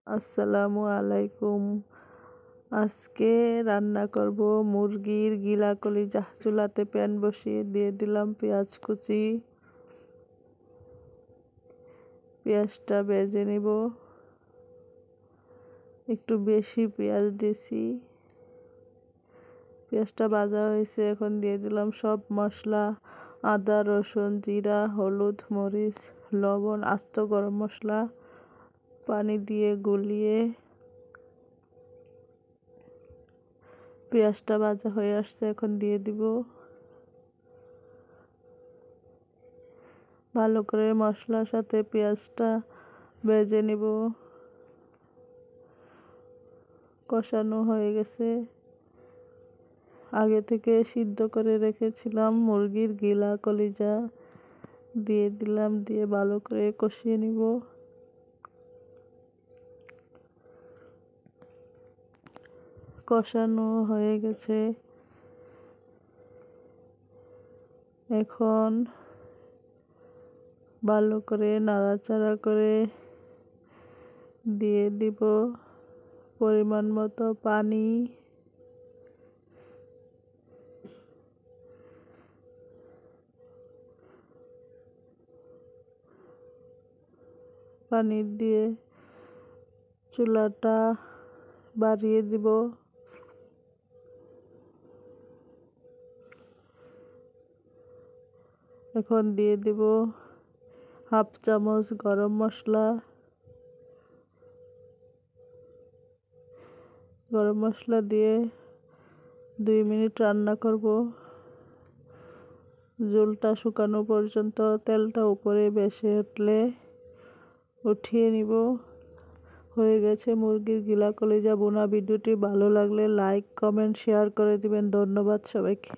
আসসালামু আলাইকুম। আজকে রান্না করব মুরগির গিলা কলিজা। চুলাতে প্যান বসিয়ে দিয়ে দিলাম পেঁয়াজ কুচি। পেঁয়াজটা ভেজে নিব। একটু বেশি পেঁয়াজ দিছি। পেঁয়াজটা ভাজা হয়েছে, এখন দিয়ে দিলাম সব মশলা, আদা, রসুন, জিরা, হলুদ, মরিচ, লবণ, আস্ত গরম মশলা। পানি দিয়ে গুলিয়ে পেঁয়াজটা ভাজা হয়ে আসছে, এখন দিয়ে দিব। ভালো করে মশলার সাথে পেঁয়াজটা ভেজে নিব। কষানো হয়ে গেছে। আগে থেকে সিদ্ধ করে রেখেছিলাম মুরগির গিলা কলিজা দিয়ে দিলাম, দিয়ে ভালো করে কষিয়ে নিব। কষানো হয়ে গেছে, এখন ভালো করে নাড়াচাড়া করে দিয়ে দিব পরিমাণ মতো পানি। পানি দিয়ে চুলাটা বাড়িয়ে দিব। এখন দিয়ে দিব হাফ চামচ গরম মশলা। গরম মশলা দিয়ে 2 মিনিট রান্না করব। ঝোলটা শুকানো পর্যন্ত। তেলটা উপরে ভেসে উঠলে উঠিয়ে নিব। হয়ে গেছে মুরগির গিলা কলিজা বোনা। ভিডিওটি ভালো লাগলে লাইক, কমেন্ট, শেয়ার করে দিবেন। ধন্যবাদ সবাইকে।